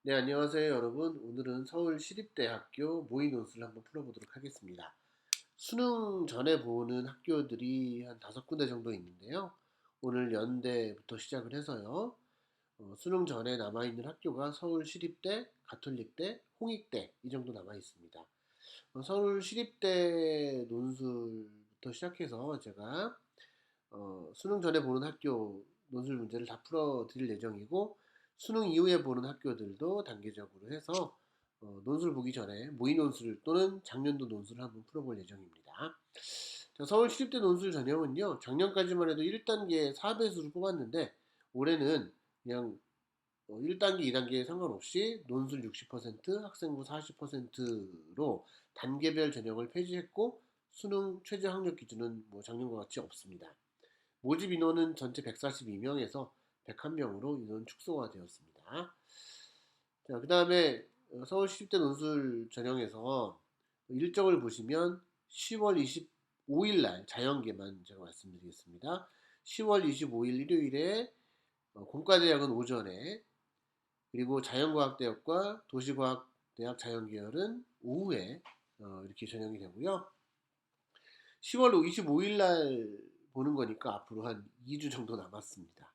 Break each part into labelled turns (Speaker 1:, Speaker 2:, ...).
Speaker 1: 네, 안녕하세요, 여러분. 오늘은 서울시립대학교 모의 논술을 한번 풀어보도록 하겠습니다. 수능 전에 보는 학교들이 한 5군데 정도 있는데요. 오늘 연대부터 시작을 해서요. 수능 전에 남아있는 학교가 서울시립대, 가톨릭대, 홍익대 이 정도 남아 있습니다. 서울시립대 논술부터 시작해서 제가 수능 전에 보는 학교 논술 문제를 다 풀어드릴 예정이고, 수능 이후에 보는 학교들도 단계적으로 해서 논술 보기 전에 모의 논술 또는 작년도 논술을 한번 풀어볼 예정입니다. 자, 서울시립대 논술 전형은요, 작년까지만 해도 1단계 4배수를 뽑았는데 올해는 그냥 1단계, 2단계에 상관없이 논술 60%, 학생부 40%로 단계별 전형을 폐지했고, 수능 최저 학력 기준은 뭐 작년과 같이 없습니다. 모집 인원은 전체 142명에서 101명으로 인원 축소가 되었습니다. 자, 그 다음에 서울시립대 논술 전형에서 일정을 보시면 10월 25일 날 자연계만 제가 말씀드리겠습니다. 10월 25일 일요일에 공과대학은 오전에, 그리고 자연과학대학과 도시과학대학 자연계열은 오후에 이렇게 전형이 되고요. 10월 25일 날 보는 거니까 앞으로 한 2주 정도 남았습니다.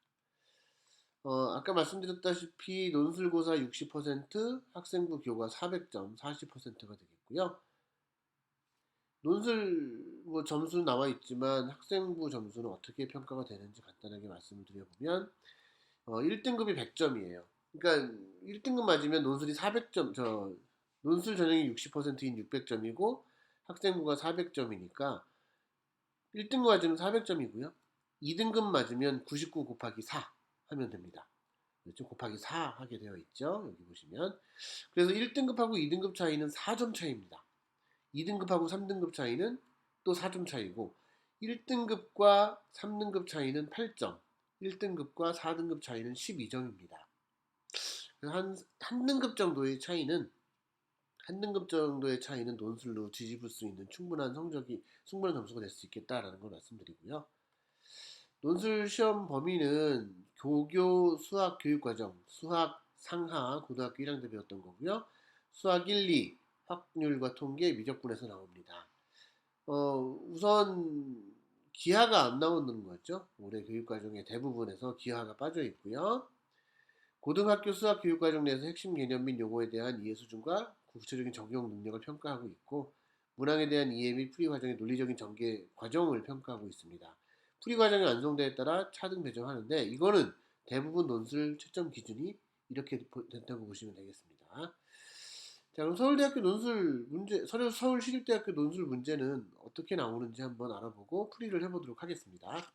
Speaker 1: 아까 말씀드렸다시피 논술고사 60%, 학생부 교과 400점 40%가 되겠고요. 논술 뭐 점수는 나와 있지만 학생부 점수는 어떻게 평가가 되는지 간단하게 말씀을 드려보면 1등급이 100점이에요. 그러니까 1등급 맞으면 논술이 400점, 논술 전형이 60%인 600점이고 학생부가 400점이니까 1등급 맞으면 400점이고요. 2등급 맞으면 99 곱하기 4 하면 됩니다. 그렇죠? 곱하기 4 하게 되어 있죠. 여기 보시면. 그래서 1등급하고 2등급 차이는 4점 차이입니다. 2등급하고 3등급 차이는 또 4점 차이고, 1등급과 3등급 차이는 8점, 1등급과 4등급 차이는 12점입니다. 한 등급 정도의 차이는 한 등급 정도의 차이는 논술로 뒤집을 수 있는 충분한 점수가 될 수 있겠다라는 걸 말씀드리고요. 논술 시험 범위는 교교 수학 교육과정, 수학 상하 고등학교 1학년 때 배웠던 거고요. 수학 1, 2, 확률과 통계, 미적분에서 나옵니다. 우선 기하가 안 나오는 거죠. 올해 교육과정의 대부분에서 기하가 빠져 있고요. 고등학교 수학 교육과정 내에서 핵심 개념 및 용어에 대한 이해 수준과 구체적인 적용 능력을 평가하고 있고, 문항에 대한 이해 및 풀이 과정의 논리적인 전개 과정을 평가하고 있습니다. 풀이 과정의 완성도에 따라 차등 배정하는데, 이거는 대부분 논술 채점 기준이 이렇게 된다고 보시면 되겠습니다. 자, 그럼 서울대학교 논술 문제, 서울시립대학교 논술 문제는 어떻게 나오는지 한번 알아보고 풀이를 해보도록 하겠습니다.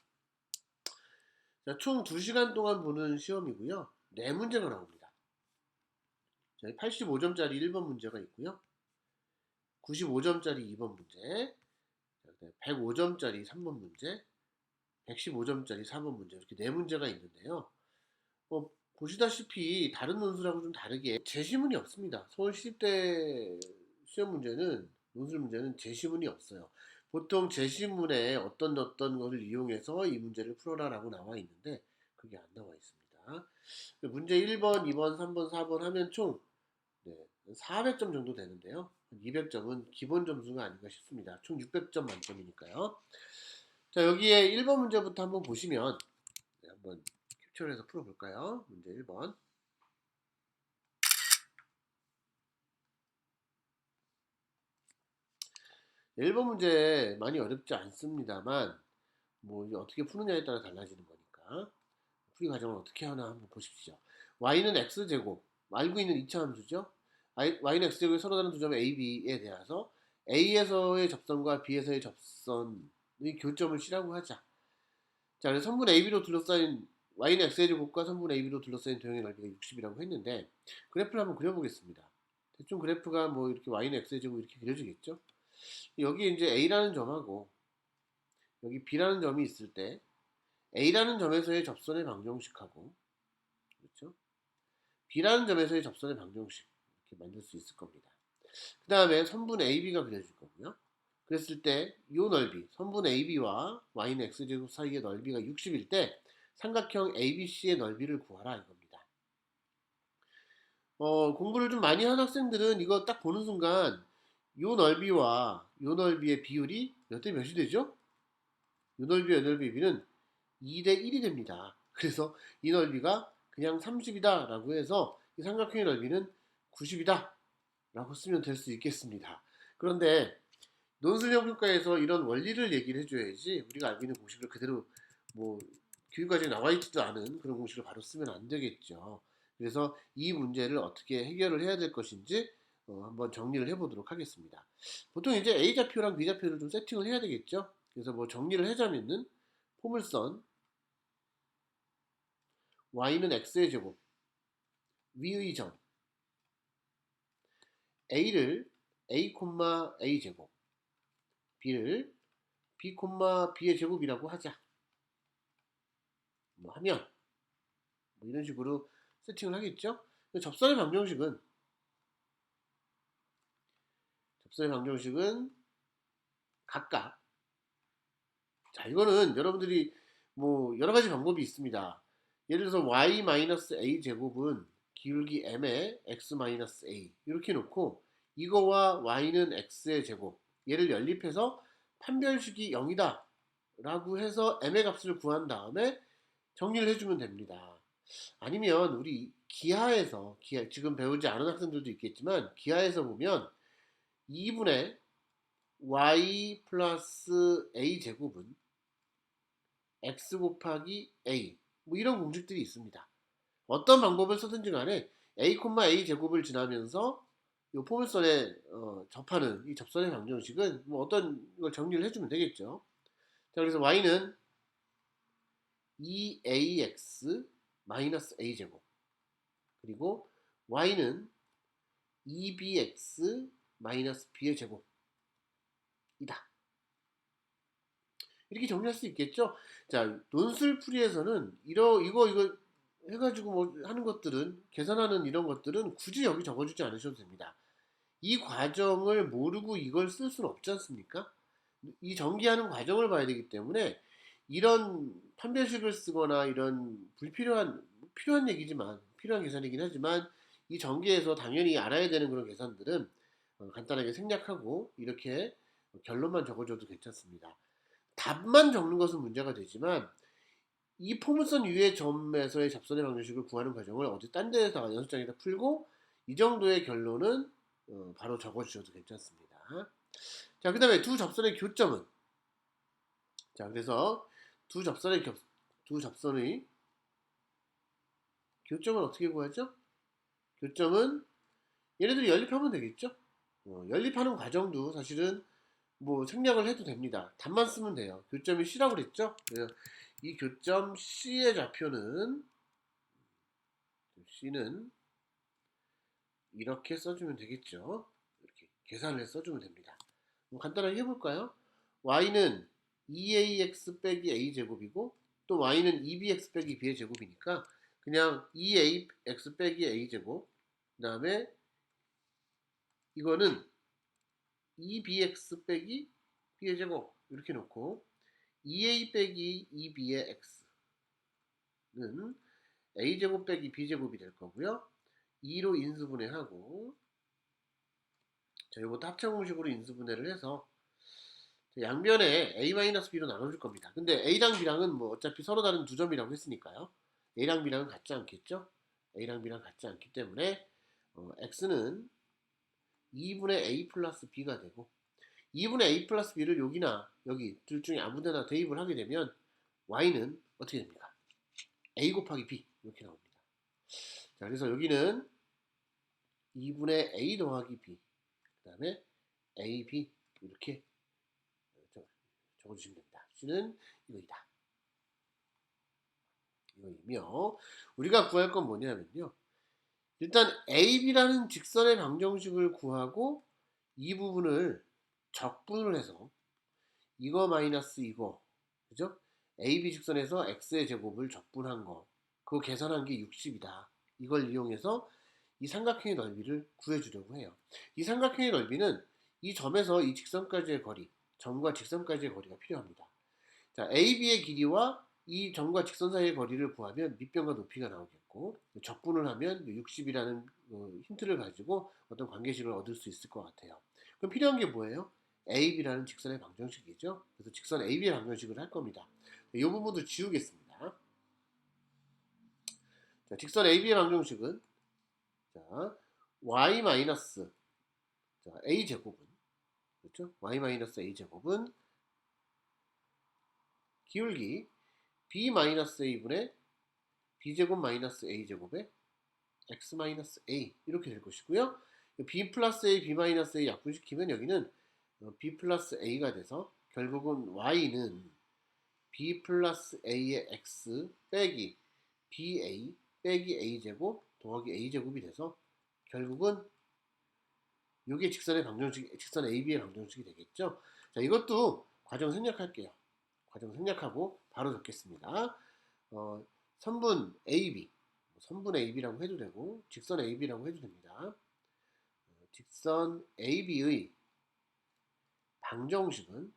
Speaker 1: 자, 총 2시간 동안 보는 시험이고요. 4문제가 나옵니다. 85점짜리 1번 문제가 있고요. 95점짜리 2번 문제, 105점짜리 3번 문제, 115점짜리 4번 문제, 이렇게 4문제가 있는데요. 보시다시피 다른 논술하고 좀 다르게 제시문이 없습니다. 서울시립대 시험 문제는, 논술 문제는 제시문이 없어요. 보통 제시문에 어떤 것을 이용해서 이 문제를 풀어라라고 나와 있는데 그게 안 나와 있습니다. 문제 1번, 2번, 3번, 4번 하면 총 400점 정도 되는데요. 200점은 기본 점수가 아닌가 싶습니다. 총 600점 만점이니까요. 자, 여기에 1번 문제부터 한번 보시면 한번 캡처를 해서 풀어볼까요? 문제 1번. 1번 문제 많이 어렵지 않습니다만 뭐 이제 어떻게 푸느냐에 따라 달라지는 거니까 풀이 과정을 어떻게 하나 한번 보십시오. y는 x제곱, 알고 있는 2차 함수죠. y는 x제곱이 서로 다른 두 점 a, b에 대해서 a에서의 접선과 b에서의 접선의 교점을 C라고 하자. 자, 그래서 선분 AB로 둘러싸인 y는 x의 제곱과 선분 AB로 둘러싸인 도형의 넓이가 60이라고 했는데, 그래프를 한번 그려보겠습니다. 대충 그래프가 뭐 이렇게 y는 x의 제곱 이렇게 그려지겠죠. 여기 이제 a라는 점하고 여기 b라는 점이 있을 때 a라는 점에서의 접선의 방정식하고, 그렇죠? b라는 점에서의 접선의 방정식 이렇게 만들 수 있을 겁니다. 그 다음에 선분 AB가 그려질 거고요. 그랬을 때 이 넓이, 선분 AB와 y는 x제곱 사이의 넓이가 60일 때 삼각형 ABC의 넓이를 구하라 이겁니다. 공부를 좀 많이 한 학생들은 이거 딱 보는 순간 요 넓이와 요 넓이의 비율이 몇 대 몇이 되죠? 요 넓이와 요 넓이의 비율은 2대 1이 됩니다. 그래서 이 넓이가 그냥 30이다 라고 해서 이 삼각형의 넓이는 90이다 라고 쓰면 될 수 있겠습니다. 그런데 논술형 평가에서 이런 원리를 얘기를 해줘야지 우리가 알고 있는 공식을 그대로 뭐 교육과정에 나와 있지도 않은 그런 공식을 바로 쓰면 안 되겠죠. 그래서 이 문제를 어떻게 해결을 해야 될 것인지 한번 정리를 해보도록 하겠습니다. 보통 이제 A좌표랑 B좌표를 좀 세팅을 해야 되겠죠. 그래서 뭐 정리를 하자면은 포물선 y는 x의 제곱 위의 점 a를 a, a 제곱 b를 b, b의 제곱이라고 하자. 뭐 하면 뭐 이런 식으로 세팅을 하겠죠. 접선의 방정식은 각각, 자 이거는 여러분들이 뭐 여러 가지 방법이 있습니다. 예를 들어서 y-a 제곱은 기울기 m의 x-a 이렇게 놓고 이거와 y는 x의 제곱 얘를 연립해서 판별식이 0이다 라고 해서 m의 값을 구한 다음에 정리를 해주면 됩니다. 아니면 우리 기하에서 지금 배우지 않은 학생들도 있겠지만 기하에서 보면 2분의 y 플러스 a 제곱은 x 곱하기 a 뭐 이런 공식들이 있습니다. 어떤 방법을 쓰든지 간에 a, a 제곱을 지나면서 이 포물선에 접하는 이 접선의 방정식은 뭐 어떤 걸 정리를 해주면 되겠죠. 자 그래서 y는 2ax 마이너스 a 제곱 그리고 y는 2bx 마이너스 b의 제곱이다. 이렇게 정리할 수 있겠죠. 자 논술풀이에서는 이거 해가지고 뭐 하는 것들은 계산하는 이런 것들은 굳이 여기 적어주지 않으셔도 됩니다. 이 과정을 모르고 이걸 쓸 수는 없지 않습니까? 이 전개하는 과정을 봐야 되기 때문에 이런 판별식을 쓰거나 이런 필요한 얘기지만 필요한 계산이긴 하지만 이 전개에서 당연히 알아야 되는 그런 계산들은 간단하게 생략하고 이렇게 결론만 적어줘도 괜찮습니다. 답만 적는 것은 문제가 되지만 이 포물선 위의 점에서의 접선의 방정식을 구하는 과정을 어디 딴 데에서 연습장에다 풀고 이 정도의 결론은 바로 적어주셔도 괜찮습니다. 자, 그 다음에 두 접선의 교점은, 자, 그래서 두 접선의 교점은 어떻게 구하죠? 교점은 얘네들이 연립하면 되겠죠? 연립하는 과정도 사실은 뭐 생략을 해도 됩니다. 답만 쓰면 돼요. 교점이 C라고 그랬죠? 그래서 이 교점 C의 좌표는 C는 이렇게 써주면 되겠죠. 이렇게 계산을 해서 써주면 됩니다. 간단하게 해볼까요? y는 2ax 빼기 a제곱이고 또 y는 2bx 빼기 b의 제곱이니까 그냥 2ax 빼기 a제곱 그 다음에 이거는 2bx 빼기 b의 제곱 이렇게 놓고 2a 빼기 2b의 x는 a제곱 빼기 b제곱이 될 거고요. 2로 인수분해하고 자, 이것도 합창공식으로 인수분해를 해서 양변에 a-b로 나눠줄 겁니다. 근데 a랑 b랑은 뭐 어차피 서로 다른 두 점이라고 했으니까요. a랑 b랑은 같지 않겠죠? a랑 b랑 같지 않기 때문에 x는 2분의 a 플러스 b가 되고 2분의 a 플러스 b를 여기나 여기 둘 중에 아무 데나 대입을 하게 되면 y는 어떻게 됩니까? a 곱하기 b 이렇게 나옵니다. 자, 그래서 여기는 2분의 a 더하기 b 그 다음에 ab 이렇게 적어주시면 됩니다. C는 이거이다. 이거이며 우리가 구할 건 뭐냐면요. 일단 AB라는 직선의 방정식을 구하고 이 부분을 적분을 해서 이거 마이너스 이거 그죠? AB 직선에서 X의 제곱을 적분한 거 그거 계산한 게 60이다. 이걸 이용해서 이 삼각형의 넓이를 구해주려고 해요. 이 삼각형의 넓이는 이 점에서 이 직선까지의 거리 점과 직선까지의 거리가 필요합니다. 자, AB의 길이와 이 점과 직선 사이의 거리를 구하면 밑변과 높이가 나오겠고 같고, 적분을 하면 60이라는 힌트를 가지고 어떤 관계식을 얻을 수 있을 것 같아요. 그럼 필요한 게 뭐예요? AB라는 직선의 방정식이죠. 그래서 직선 AB의 방정식을 할 겁니다. 이 부분도 지우겠습니다. 자, 직선 AB의 방정식은 자, y 마이너스 a 제곱은 그렇죠? y 마이너스 a 제곱은 기울기 b 마이너스 a분의 b 제곱 마이너스 a 제곱의 x 마이너스 a 이렇게 될 것이고요. b 플러스 a, b 마이너스 a 약분시키면 여기는 b 플러스 a가 돼서 결국은 y는 b 플러스 a의 x 빼기 ba 빼기 a 제곱 더하기 a 제곱이 돼서 결국은 이게 직선의 방정식, 직선 AB의 방정식이 되겠죠. 자, 이것도 과정 생략할게요. 과정 생략하고 바로 적겠습니다. 선분 AB, 선분 AB라고 해도 되고 직선 AB라고 해도 됩니다. 직선 AB의 방정식은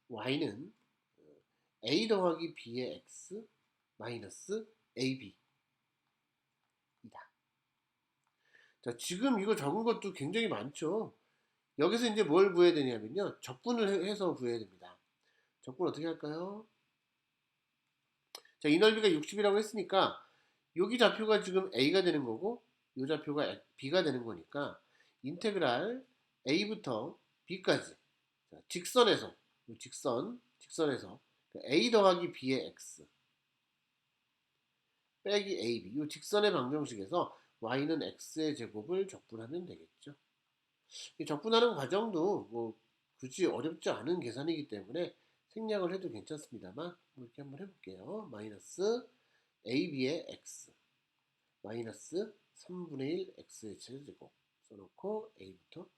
Speaker 1: y는 a 더하기 b의 x 마이너스 ab 이다. 자, 지금 이거 적은 것도 굉장히 많죠. 여기서 이제 뭘 구해야 되냐면요. 적분을 해서 구해야 됩니다. 적분 어떻게 할까요? 자, 이 넓이가 60이라고 했으니까 여기 좌표가 지금 a가 되는 거고 이 좌표가 b가 되는 거니까 인테그랄 a부터 b까지 자, 직선에서 직선에서 a 더하기 b의 x 빼기 ab 이 직선의 방정식에서 y는 x의 제곱을 적분하면 되겠죠. 이 적분하는 과정도 뭐 굳이 어렵지 않은 계산이기 때문에 생략을 해도 괜찮습니다만 이렇게 한번 해볼게요. 마이너스 ab의 x 마이너스 3분의 1 x의 제곱 써놓고 a부터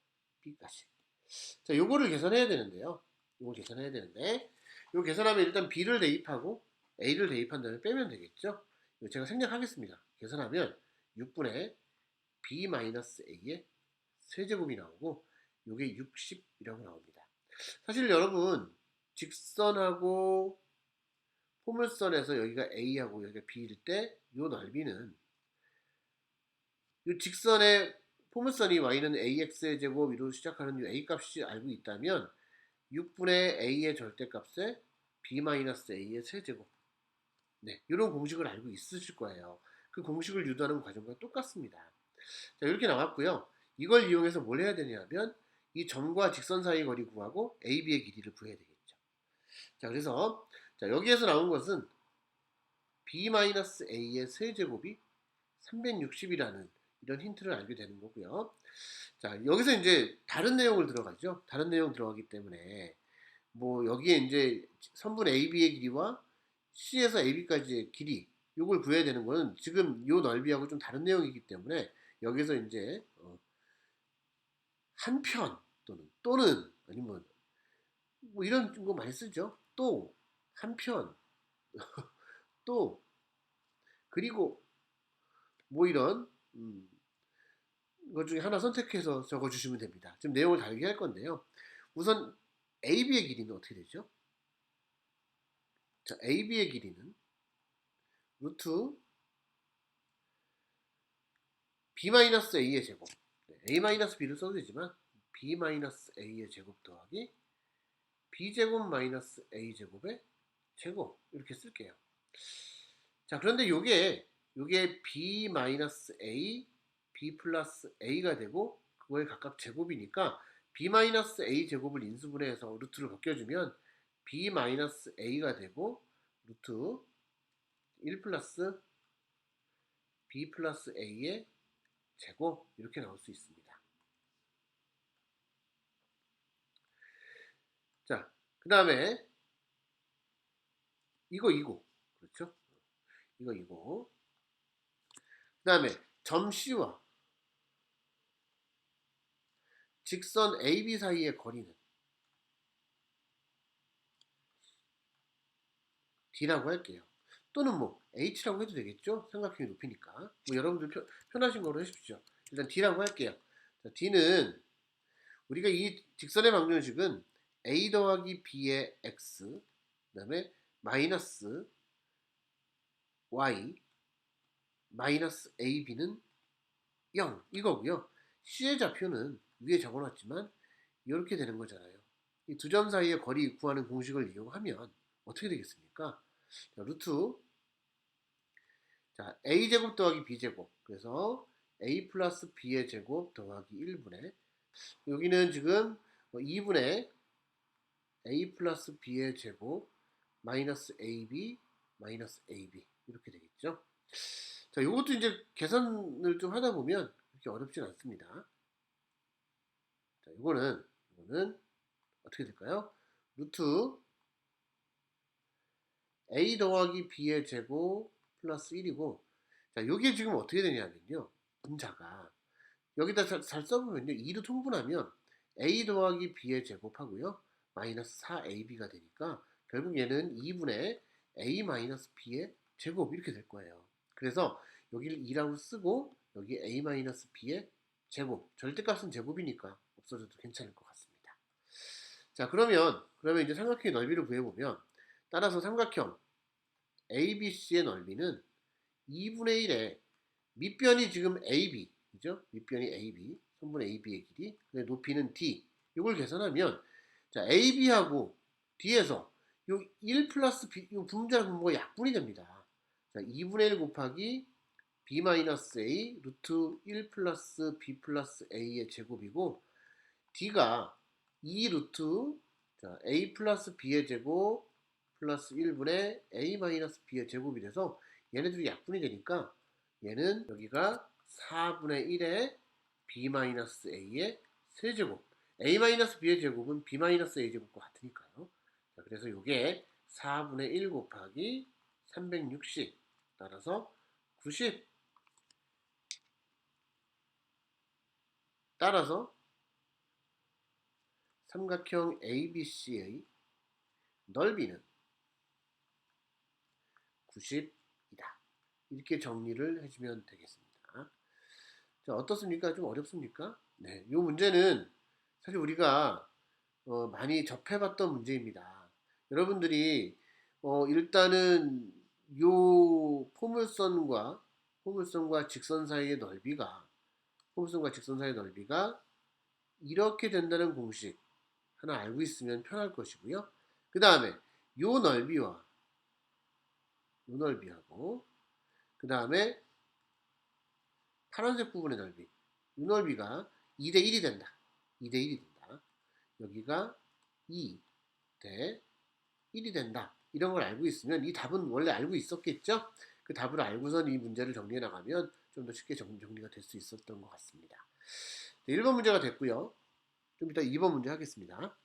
Speaker 1: b까지. 자, 요거를 계산해야 되는데요. 요거 계산해야 되는데 요거 계산하면 일단 b를 대입하고 a를 대입한 다음에 빼면 되겠죠. 이거 제가 생략하겠습니다. 계산하면 6분의 b 마이너스 a의 세제곱이 나오고 요게 60이라고 나옵니다. 사실 여러분 직선하고 포물선에서 여기가 a하고 여기가 b일 때 요 넓이는 요 직선의 포물선이 y는 ax의 제곱으로 시작하는 요 a 값이 알고 있다면 6분의 a의 절대값에 b-a의 세제곱 네, 이런 공식을 알고 있으실 거예요. 그 공식을 유도하는 과정과 똑같습니다. 자, 이렇게 나왔고요. 이걸 이용해서 뭘 해야 되냐면 이 점과 직선 사이 거리 구하고 AB의 길이를 구해야 되겠죠. 자, 그래서 자, 여기에서 나온 것은 B-A의 세제곱이 360이라는 이런 힌트를 알게 되는 거고요. 자, 여기서 이제 다른 내용을 들어가죠. 다른 내용 들어가기 때문에 뭐 여기에 이제 선분 AB의 길이와 C에서 AB까지의 길이 요걸 구해야 되는 거는 지금 요 넓이하고 좀 다른 내용이기 때문에 여기서 이제 한편 또는 아니면 뭐 이런 거 많이 쓰죠. 또 한편 또 그리고 뭐 이런 것 중에 하나 선택해서 적어주시면 됩니다. 지금 내용을 다르게 할 건데요. 우선 AB의 길이는 어떻게 되죠? 자, AB의 길이는 루트 B-A의 제곱 A-B를 써도 되지만 B-A의 제곱 더하기 B제곱 마이너스 A제곱의 제곱 이렇게 쓸게요. 자, 그런데 요게 B-A, B 플러스 A가 되고 그거에 각각 제곱이니까 B-A 제곱을 인수분해해서 루트를 벗겨주면 B-A가 되고 루트 1 플러스 B 플러스 A의 제곱 이렇게 나올 수 있습니다. 자, 그 다음에 이거 그렇죠? 이거 그 다음에 점 C와 직선 AB 사이의 거리는 D라고 할게요. 또는 뭐 H라고 해도 되겠죠? 삼각형이 높이니까 뭐 여러분들 편하신 거로 하십시오. 일단 D라고 할게요. 자, D는 우리가 이 직선의 방정식은 A 더하기 B의 X 그 다음에 마이너스 y 마이너스 ab는 0 이거고요. C의 좌표는 위에 적어놨지만 이렇게 되는 거잖아요. 이 두 점 사이의 거리 구하는 공식을 이용하면 어떻게 되겠습니까? 자, 루트 자, a제곱 더하기 b제곱, 그래서 a 플러스 b의 제곱 더하기 1분의, 여기는 지금 2분의 a 플러스 b의 제곱 마이너스 ab 마이너스 ab 이렇게 되겠죠. 자, 이것도 이제 계산을 좀 하다 보면 그렇게 어렵진 않습니다. 자, 이거는 어떻게 될까요? 루트 a 더하기 b의 제곱 플러스 1이고, 자, 이게 지금 어떻게 되냐면요. 분자가 여기다 잘 써보면요. 2로 통분하면 a 더하기 b의 제곱하고요. 마이너스 4ab가 되니까 결국 얘는 2분의 a 마이너스 b의 제곱 이렇게 될 거예요. 그래서 여기를 2라고 쓰고 여기 a 마이너스 b의 제곱, 절대값은 제곱이니까 없어져도 괜찮을 것 같습니다. 자, 그러면 이제 삼각형의 넓이를 구해보면, 따라서 삼각형 ABC의 넓이는 2분의 1에 밑변이 지금 AB, 그죠? 밑변이 AB, 선분 AB의 길이, 높이는 D. 이걸 계산하면, 자, AB하고 D에서 요 1 플러스 B, 요 분모자 분모가 약분이 됩니다. 자, 2분의 1 곱하기 B 마이너스 A 루트 1 플러스 B 플러스 A의 제곱이고, D가 2 루트 자, A 플러스 B의 제곱 플러스 1분의 A 마이너스 B의 제곱이 돼서 얘네들이 약분이 되니까 얘는 여기가 4분의 1의 B 마이너스 A의 세제곱, A 마이너스 B의 제곱은 B 마이너스 A 제곱과 같으니까요. 자, 그래서 이게 4분의 1 곱하기 360, 따라서 90, 따라서 삼각형 ABC의 넓이는 90이다. 이렇게 정리를 해주면 되겠습니다. 자, 어떻습니까? 좀 어렵습니까? 네, 이 문제는 사실 우리가 많이 접해봤던 문제입니다. 여러분들이 일단은 요 포물선과 직선 사이의 넓이가 이렇게 된다는 공식 하나 알고 있으면 편할 것이고요. 그 다음에 요 넓이하고 그 다음에 파란색 부분의 넓이, 이 넓이가 2대 1이 된다. 2대 1이 된다. 여기가 2 대 1이 된다. 이런 걸 알고 있으면 이 답은 원래 알고 있었겠죠? 그 답을 알고선 이 문제를 정리해 나가면 좀 더 쉽게 정리가 될 수 있었던 것 같습니다. 네, 1번 문제가 됐고요. 좀 이따 2번 문제 하겠습니다.